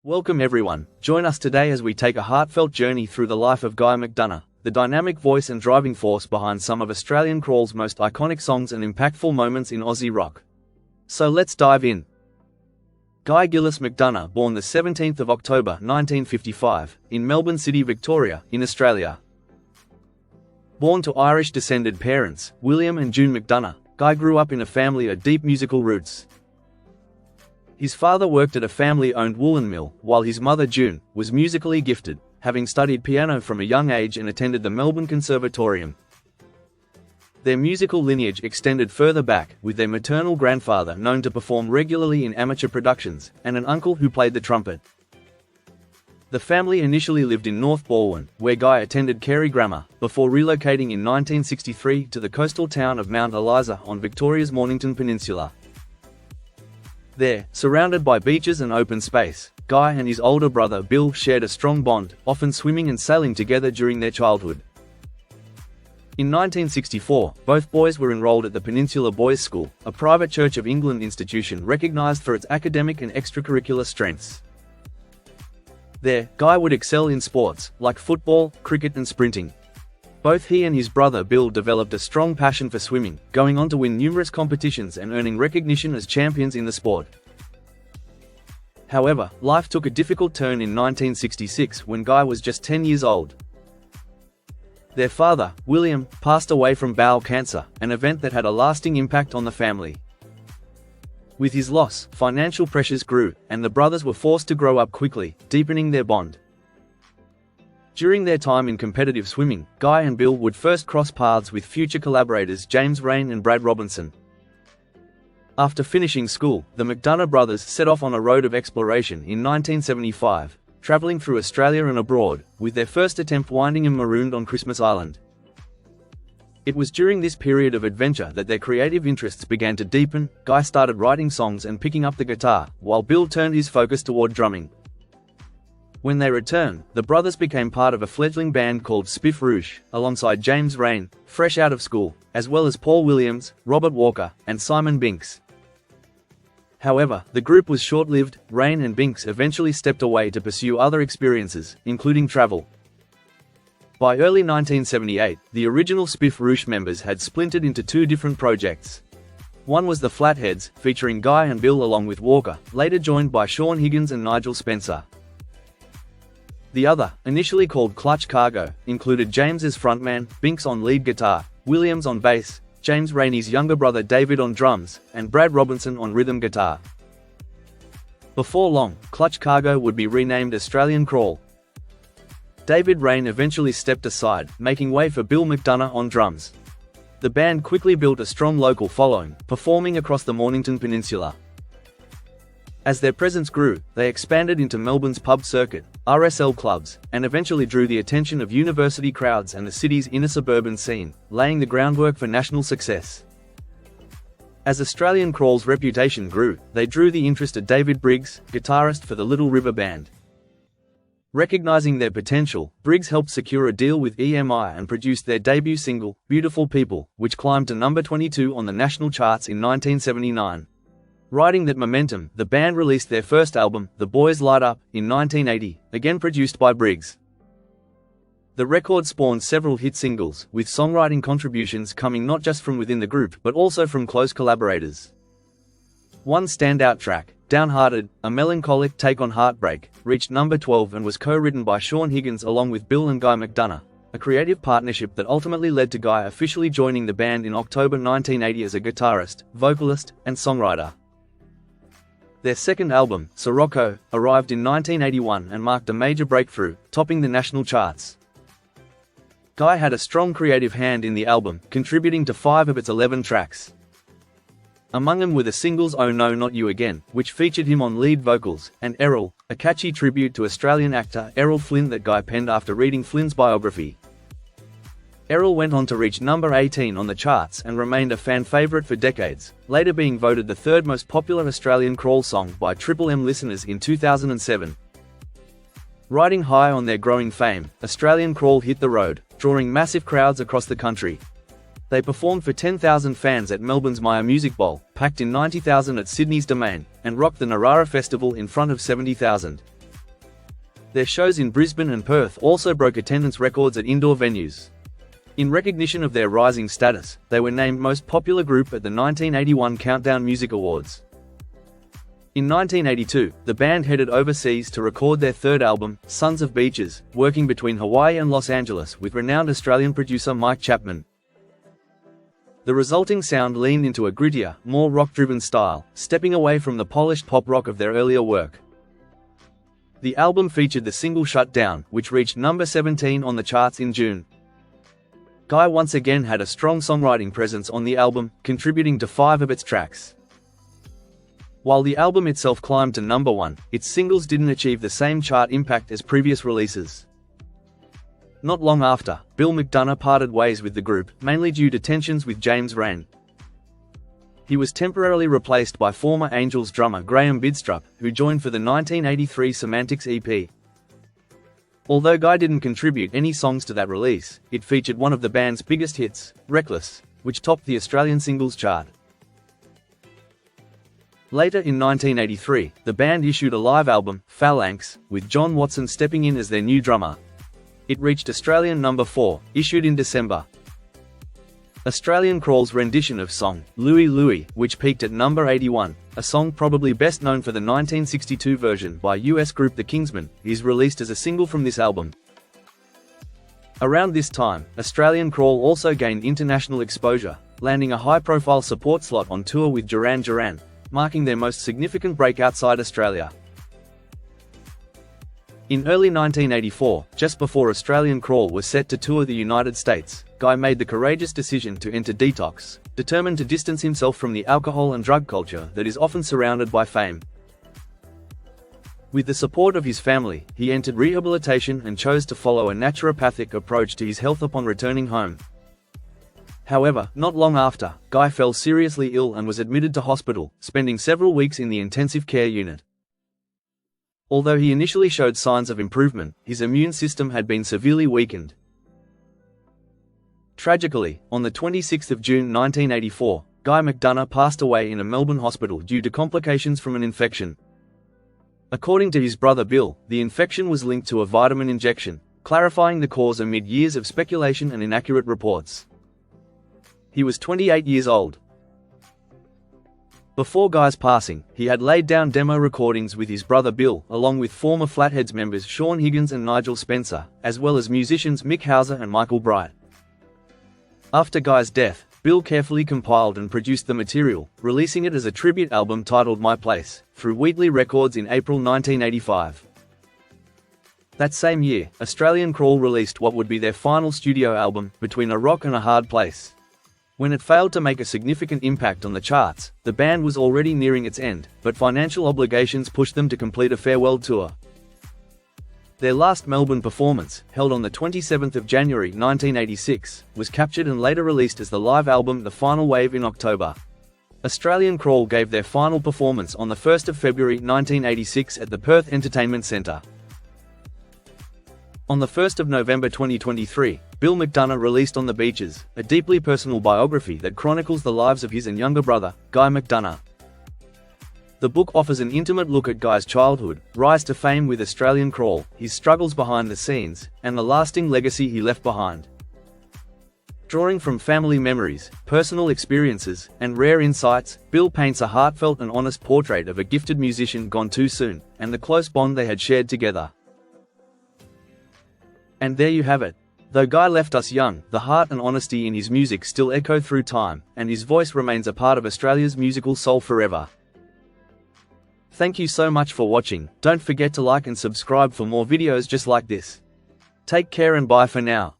Welcome everyone, join us today as we take a heartfelt journey through the life of Guy McDonough, the dynamic voice and driving force behind some of Australian crawl's most iconic songs and impactful moments in Aussie rock. So let's dive in. Guy Gillis McDonough, born the 17th of October 1955, in Melbourne City, Victoria, in Australia. Born to Irish-descended parents, William and June McDonough, Guy grew up in a family of deep musical roots. His father worked at a family-owned woolen mill, while his mother June was musically gifted, having studied piano from a young age and attended the Melbourne Conservatorium. Their musical lineage extended further back, with their maternal grandfather known to perform regularly in amateur productions, and an uncle who played the trumpet. The family initially lived in North Balwyn, where Guy attended Carey Grammar, before relocating in 1963 to the coastal town of Mount Eliza on Victoria's Mornington Peninsula. There, surrounded by beaches and open space, Guy and his older brother Bill shared a strong bond, often swimming and sailing together during their childhood. In 1964, both boys were enrolled at the Peninsula Boys' School, a private Church of England institution recognised for its academic and extracurricular strengths. There, Guy would excel in sports, like football, cricket and sprinting. Both he and his brother Bill developed a strong passion for swimming, going on to win numerous competitions and earning recognition as champions in the sport. However, life took a difficult turn in 1966 when Guy was just 10 years old. Their father, William, passed away from bowel cancer, an event that had a lasting impact on the family. With his loss, financial pressures grew, and the brothers were forced to grow up quickly, deepening their bond. During their time in competitive swimming, Guy and Bill would first cross paths with future collaborators James Raine and Brad Robinson. After finishing school, the McDonough brothers set off on a road of exploration in 1975, traveling through Australia and abroad, with their first attempt winding in marooned on Christmas Island. It was during this period of adventure that their creative interests began to deepen. Guy started writing songs and picking up the guitar, while Bill turned his focus toward drumming. When they returned, the brothers became part of a fledgling band called Spiff Rouge, alongside James Raine, fresh out of school, as well as Paul Williams, Robert Walker, and Simon Binks. However, the group was short-lived. Raine and Binks eventually stepped away to pursue other experiences, including travel. By early 1978, the original Spiff Rouge members had splintered into two different projects. One was the Flatheads, featuring Guy and Bill along with Walker, later joined by Sean Higgins and Nigel Spencer. The other, initially called Clutch Cargo, included James as frontman, Binks on lead guitar, Williams on bass, James Rainey's younger brother David on drums, and Brad Robinson on rhythm guitar. Before long, Clutch Cargo would be renamed Australian Crawl. David Raine eventually stepped aside, making way for Bill McDonough on drums. The band quickly built a strong local following, performing across the Mornington Peninsula. As their presence grew, they expanded into Melbourne's pub circuit, RSL clubs, and eventually drew the attention of university crowds and the city's inner suburban scene, laying the groundwork for national success. As Australian Crawl's reputation grew, they drew the interest of David Briggs, guitarist for the Little River Band. Recognizing their potential, Briggs helped secure a deal with EMI and produced their debut single, Beautiful People, which climbed to number 22 on the national charts in 1979. Riding that momentum, the band released their first album, The Boys Light Up, in 1980, again produced by Briggs. The record spawned several hit singles, with songwriting contributions coming not just from within the group but also from close collaborators. One standout track, Downhearted, a melancholic take on heartbreak, reached number 12 and was co-written by Sean Higgins along with Bill and Guy McDonough, a creative partnership that ultimately led to Guy officially joining the band in October 1980 as a guitarist, vocalist, and songwriter. Their second album, Sirocco, arrived in 1981 and marked a major breakthrough, topping the national charts. Guy had a strong creative hand in the album, contributing to 5 of its 11 tracks. Among them were the singles Oh No Not You Again, which featured him on lead vocals, and Errol, a catchy tribute to Australian actor Errol Flynn that Guy penned after reading Flynn's biography. Errol went on to reach number 18 on the charts and remained a fan favourite for decades, later being voted the third most popular Australian crawl song by Triple M listeners in 2007. Riding high on their growing fame, Australian Crawl hit the road, drawing massive crowds across the country. They performed for 10,000 fans at Melbourne's Myer Music Bowl, packed in 90,000 at Sydney's Domain, and rocked the Narara Festival in front of 70,000. Their shows in Brisbane and Perth also broke attendance records at indoor venues. In recognition of their rising status, they were named Most Popular Group at the 1981 Countdown Music Awards. In 1982, the band headed overseas to record their third album, Sons of Beaches, working between Hawaii and Los Angeles with renowned Australian producer Mike Chapman. The resulting sound leaned into a grittier, more rock-driven style, stepping away from the polished pop rock of their earlier work. The album featured the single Shut Down, which reached number 17 on the charts in June. Guy once again had a strong songwriting presence on the album, contributing to 5 of its tracks. While the album itself climbed to number 1, its singles didn't achieve the same chart impact as previous releases. Not long after, Bill McDonough parted ways with the group, mainly due to tensions with James Rain. He was temporarily replaced by former Angels drummer Graham Bidstrup, who joined for the 1983 Semantics EP. Although Guy didn't contribute any songs to that release, it featured one of the band's biggest hits, Reckless, which topped the Australian singles chart. Later in 1983, the band issued a live album, Phalanx, with John Watson stepping in as their new drummer. It reached Australian number 4, issued in December. Australian Crawl's rendition of song, Louie Louie, which peaked at number 81, a song probably best known for the 1962 version by US group The Kingsmen, is released as a single from this album. Around this time, Australian Crawl also gained international exposure, landing a high-profile support slot on tour with Duran Duran, marking their most significant break outside Australia. In early 1984, just before Australian Crawl was set to tour the United States, Guy made the courageous decision to enter detox, determined to distance himself from the alcohol and drug culture that is often surrounded by fame. With the support of his family, he entered rehabilitation and chose to follow a naturopathic approach to his health upon returning home. However, not long after, Guy fell seriously ill and was admitted to hospital, spending several weeks in the intensive care unit. Although he initially showed signs of improvement, his immune system had been severely weakened. Tragically, on the 26th of June 1984, Guy McDonough passed away in a Melbourne hospital due to complications from an infection. According to his brother Bill, the infection was linked to a vitamin injection, clarifying the cause amid years of speculation and inaccurate reports. He was 28 years old. Before Guy's passing, he had laid down demo recordings with his brother Bill, along with former Flatheads members Sean Higgins and Nigel Spencer, as well as musicians Mick Hauser and Michael Bright. After Guy's death, Bill carefully compiled and produced the material, releasing it as a tribute album titled My Place, through Wheatley Records in April 1985. That same year, Australian Crawl released what would be their final studio album, Between a Rock and a Hard Place. When it failed to make a significant impact on the charts, the band was already nearing its end, but financial obligations pushed them to complete a farewell tour. Their last Melbourne performance, held on the 27th of January 1986, was captured and later released as the live album The Final Wave in October. Australian Crawl gave their final performance on the 1st of February 1986 at the Perth Entertainment Centre. On the 1st of November 2023, Bill McDonough released On the Beaches, a deeply personal biography that chronicles the lives of his and younger brother, Guy McDonough. The book offers an intimate look at Guy's childhood, rise to fame with Australian Crawl, his struggles behind the scenes, and the lasting legacy he left behind. Drawing from family memories, personal experiences, and rare insights, Bill paints a heartfelt and honest portrait of a gifted musician gone too soon, and the close bond they had shared together. And there you have it. Though Guy left us young, the heart and honesty in his music still echo through time, and his voice remains a part of Australia's musical soul forever. Thank you so much for watching. Don't forget to like and subscribe for more videos just like this. Take care and bye for now.